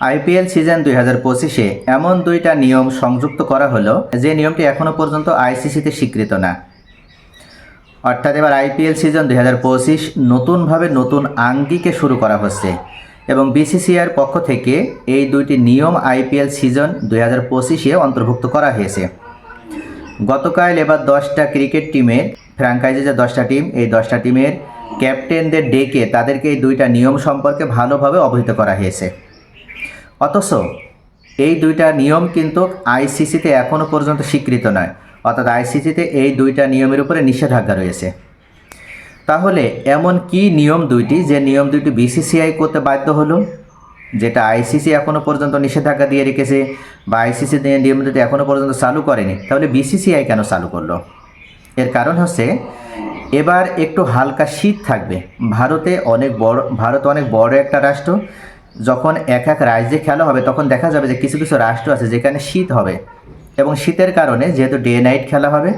IPL season 2025-এ এমন দুইটা নিয়ম সংযুক্ত করা হলো যে নিয়মটি এখনও পর্যন্ত আইসিসিতে স্বীকৃত না। অর্থাৎ এবার আইপিএল সিজন 2025 নতুনভাবে নতুন আঙ্গিকে শুরু করা হচ্ছে এবং বিসিসিআইয়ের পক্ষ থেকে এই দুইটি নিয়ম আইপিএল সিজন 2025-এ অন্তর্ভুক্ত করা হয়েছে। গতকাল এবার 10টা ক্রিকেট টিমের ফ্র্যাঞ্চাইজি যে 10টা টিম, এই 10টা টিমের ক্যাপ্টেনদের ডেকে তাদেরকে এই দুইটা নিয়ম সম্পর্কে ভালোভাবে অবহিত করা হয়েছে। অথচ এই দুইটা নিয়ম কিন্তু আইসিসিতে এখনও পর্যন্ত স্বীকৃত নয়, অর্থাৎ আইসিসিতে এই দুইটা নিয়মের উপরে নিষেধাজ্ঞা রয়েছে। তাহলে এমন কি নিয়ম দুইটি যে নিয়ম দুইটি বিসিসিআই করতে বাধ্য হলো, যেটা আইসিসি এখনও পর্যন্ত নিষেধাজ্ঞা দিয়ে রেখেছে বা আইসিসি নিয়ম দুটি এখনও পর্যন্ত চালু করেনি, তাহলে বিসিসিআই কেন চালু করলো? এর কারণ হচ্ছে এবার একটু হালকা শীত থাকবে। ভারত অনেক বড় একটা রাষ্ট্র। যখন এক এক রাজ্যে খেলা হবে তখন দেখা যাবে যে কিছু কিছু রাষ্ট্র আছে যেখানে শীত হবে এবং শীতের কারণে যেহেতু ডে নাইট খেলা হবে,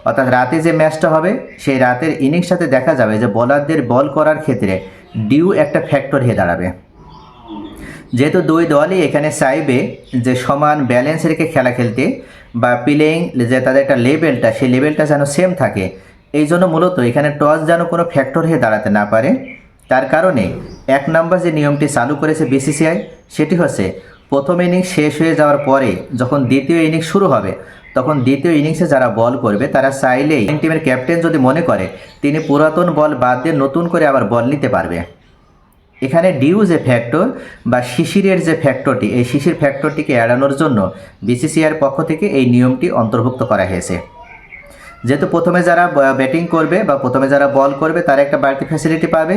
অর্থাৎ রাতে যে ম্যাচটা হবে সেই রাতের ইনিংস সাথে দেখা যাবে যে বোলারদের বল করার ক্ষেত্রে ডিউ একটা ফ্যাক্টর হয়ে দাঁড়াবে। যেহেতু দুই দলই এখানে চাইবে যে সমান ব্যালেন্স রেখে খেলা খেলতে বা প্লেয়িং যে তাদের একটা লেভেলটা, সেই লেভেলটা যেন সেম থাকে, এই জন্য মূলত এখানে টস যেন কোনো ফ্যাক্টর হয়ে দাঁড়াতে না পারে, তার কারণে 1 নম্বর যে নিয়মটি চালু করেছে বিসিসিআই সেটি হচ্ছে প্রথম ইনিংস শেষ হয়ে যাওয়ার পরে যখন দ্বিতীয় ইনিংস শুরু হবে তখন দ্বিতীয় ইনিংসে যারা বল করবে তারা চাইলেই টিমের ক্যাপ্টেন যদি মনে করে তিনি পুরাতন বল বাদ দিয়ে নতুন করে আবার বল নিতে পারবে। এখানে ডিউ যে ফ্যাক্টর বা শিশিরের যে ফ্যাক্টরটি, এই শিশির ফ্যাক্টরটিকে এড়ানোর জন্য বিসিসিআইয়ের পক্ষ থেকে এই নিয়মটি অন্তর্ভুক্ত করা হয়েছে। যেহেতু প্রথমে যারা ব্যাটিং করবে বা প্রথমে যারা বল করবে তারা একটা বাড়তি ফ্যাসিলিটি পাবে,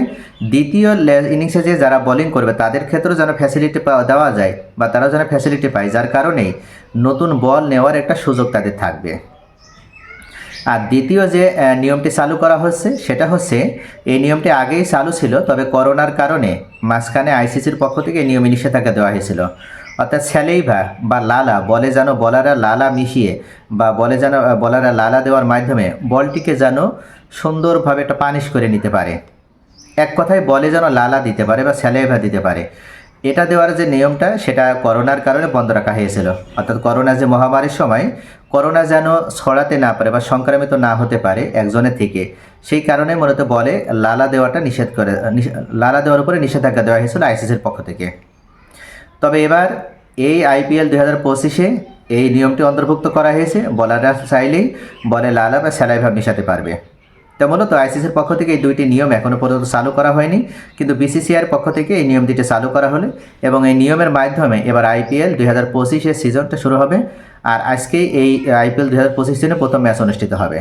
দ্বিতীয় ইনিংসে যে যারা বোলিং করবে তাদের ক্ষেত্রেও যেন ফ্যাসিলিটি দেওয়া যায় বা তারাও যেন ফ্যাসিলিটি পায়, যার কারণেই নতুন বল নেওয়ার একটা সুযোগ তাদের থাকবে। আর দ্বিতীয় যে নিয়মটি চালু করা হচ্ছে সেটা হচ্ছে এই নিয়মটি আগেই চালু ছিল, তবে করোনার কারণে মাঝখানে আইসিসির পক্ষ থেকে এই নিয়মে নিষেধাজ্ঞা দেওয়া হয়েছিল। অর্থাৎ স্যালেইভা বা লালা, বলে যেন বলাররা লালা মিশিয়ে বা বলাররা লালা দেওয়ার মাধ্যমে বলটিকে যেন সুন্দরভাবে একটা পানিশ করে নিতে পারে, এক কথায় বলে যেন লালা দিতে পারে বা স্যালেইভা দিতে পারে। এটা দেওয়ার যে নিয়মটা সেটা করোনার কারণে বন্ধ রাখা হয়েছিল। অর্থাৎ করোনা যে মহামারীর সময় করোনা যেন ছড়াতে না পারে বা সংক্রামিত না হতে পারে একজনের থেকে, সেই কারণে মূলত বলে লালা দেওয়াটা লালা দেওয়ার উপরে নিষেধাজ্ঞা দেওয়া হয়েছিল আইসিসির পক্ষ থেকে। তবে এবার এই আইপিএল 2025-এ এই নিয়মটি অন্তর্ভুক্ত করা হয়েছে, বলাররা চাইলেই বলে লালা বা স্যালাইভা মেশাতে পারবে। তা মূলত আইসিসির পক্ষ থেকে এই দুইটি নিয়ম এখনও পর্যন্ত চালু করা হয়নি, কিন্তু বিসিসিআইয়ের পক্ষ থেকে এই নিয়ম দুটি চালু করা হলে এবং এই নিয়মের মাধ্যমে এবার আইপিএল 2025-এর সিজনটা শুরু হবে। আর আজকেই এই আইপিএল 2025 সিজনে প্রথম ম্যাচ অনুষ্ঠিত হবে।